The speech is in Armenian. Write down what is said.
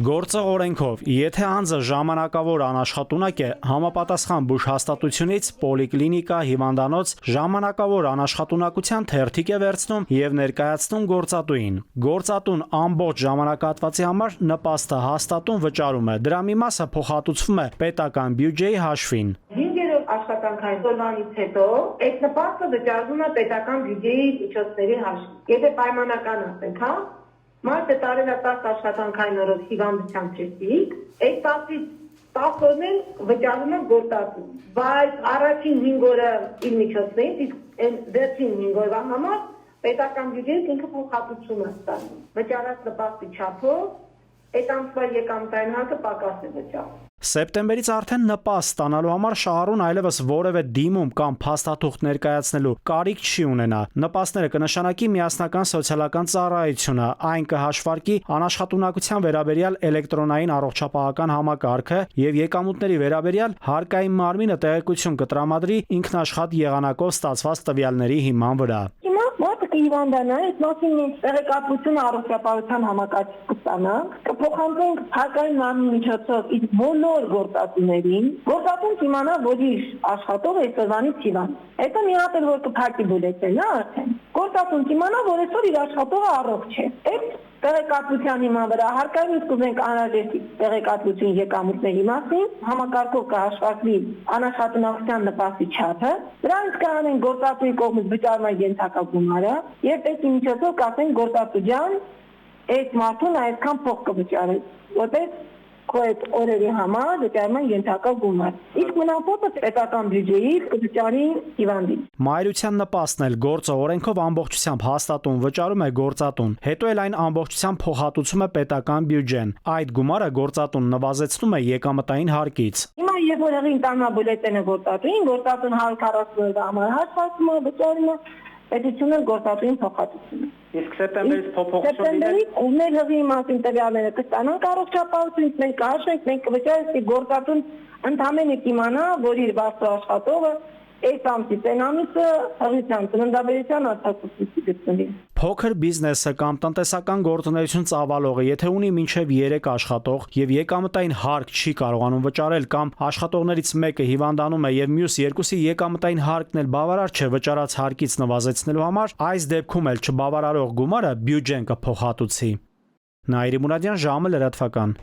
Գործող օրենքով, եթե անձը ժամանակավոր անաշխատունակ է, համապատասխան բուժհաստատությունից պոլիկլինիկա, հիվանդանոց ժամանակավոր անաշխատունակության թերթիկ է վերցնում եւ ներկայացնում գործատուին։ Գործատուն ամբողջ ժամանակահատվածի համար նպաստը հաստատուն վճարում է։ Դրա մի մասը փոխհատուցվում է պետական բյուջեի հաշվին։ Աշխատանքային օրվանից հետո այդ նպաստը վճարվում է պետական բյուջեի միջոցների հաշվին։ Եթե պայմանական ասենք, հա, մարդը տարել է 10 աշխատանքային օրով հիվանդության ճիշտ, այդ 10-ից 10 օրն վճարվում է գործատուն։ Բայց առաջին 5 օրը իր միջոցներից, իսկ այն վերջին 5 օրվա համար պետական բյուջեն ինքը փոխհատուցում է ստանում։ Վճարած նպաստի չափով այդ ամսվա եկամտային հարկը պակաս է վճարում։ Սեպտեմբերից արդեն նպաստ ստանալու համար շահառուն այլևս որևէ դիմում կամ փաստաթուղթ ներկայացնելու կարիք չի ունենա։ Նպաստները կնշանակի միասնական սոցիալական ծառայությունը, այն կհաշվարկի անաշխատունակության վերաբերյալ էլեկտրոնային առողջապահական համակարգը եւ եկամուտների վերաբերյալ հարկային մարմինը տեղեկություն կտրամադրի ինքնաշխատ եղանակով ստացված տվյալների հիման վրա։ Մարդը կհիվանդանա, այդ մասին տեղեկատվությունը առողջապահության համակարգից կստանա, կփոխանցենք հարկային մարմնի միջոցով իր բոլոր գործատուներին, գործատուն կիմանա, որ իր աշխատողը այսօրվանից հիվանդ։ Հետո մի հատ էլ որ կփակի բուլետենը, արդեն գործատուն կիմանա, որ այսօր իր աշխատողը առողջ է։ Այդ տեղեկատվության հիման վրա հարկային իսկ ունենք անհրաժեշտ տեղեկատվություն եկամուտների մասին, համակարգով կհաշվարկվի անաշխատունակության նպաստի չափը, դրանից կանեն գործատուի կողմից վճարման ենթակա գումարը եւ այդ միջոցով կասեն գործատու ջան, այդ մարդուն այդքան փող կվճարի, որտեղ քո այդ օրերի համար վճարման ենթակա գումար։ Իսկ մնացածը պետական բյուջեից կվճարի հիվանդին։ Մայրության նպաստն էլ գործող օրենքով ամբողջությամբ հաստատուն վճարում է գործատուն, հետո էլ այն ամբողջությամբ փոխհատուցում է պետական բյուջեն։ Այդ գումարը գործատուն նվազեցնում է եկամտային հարկից։ Հիմա երբ որ հեղին տանա բուլետենը գործատուին 140 օրվա համար հաշվարկում է, վճարում է, պետությունը գործատուին փոխհատուցում է։ Իսկ սեպտեմբերից փոփոխությունները մեր հղի մասին տվյալները կստանանք առողջապահությունից, մենք կհաշվենք, մենք կվճարենք գործատուն ընդհանրապես կիմանա, որ իր բարձր աշխատողը այս ամսից այն ամիսը հղիության ծննդաբերության արտասուքսի գտնվի։ Փոքր բիզնեսը կամ տնտեսական գործունեություն ծավալողը, եթե ունի մինչև 3 աշխատող եւ եկամտային հարկ չի կարողանում վճարել կամ աշխատողներից մեկը հիվանդանում է եւ մյուս երկուսի եկամտային հարկն էլ բավարար չէ վճարած հարկից նվազեցնելու համար, այս դեպքում էլ չբավարարող գումարը բյուջեն կփոխհատուցի։ Նաիրի Մուրադյան, ժամը լրատվական։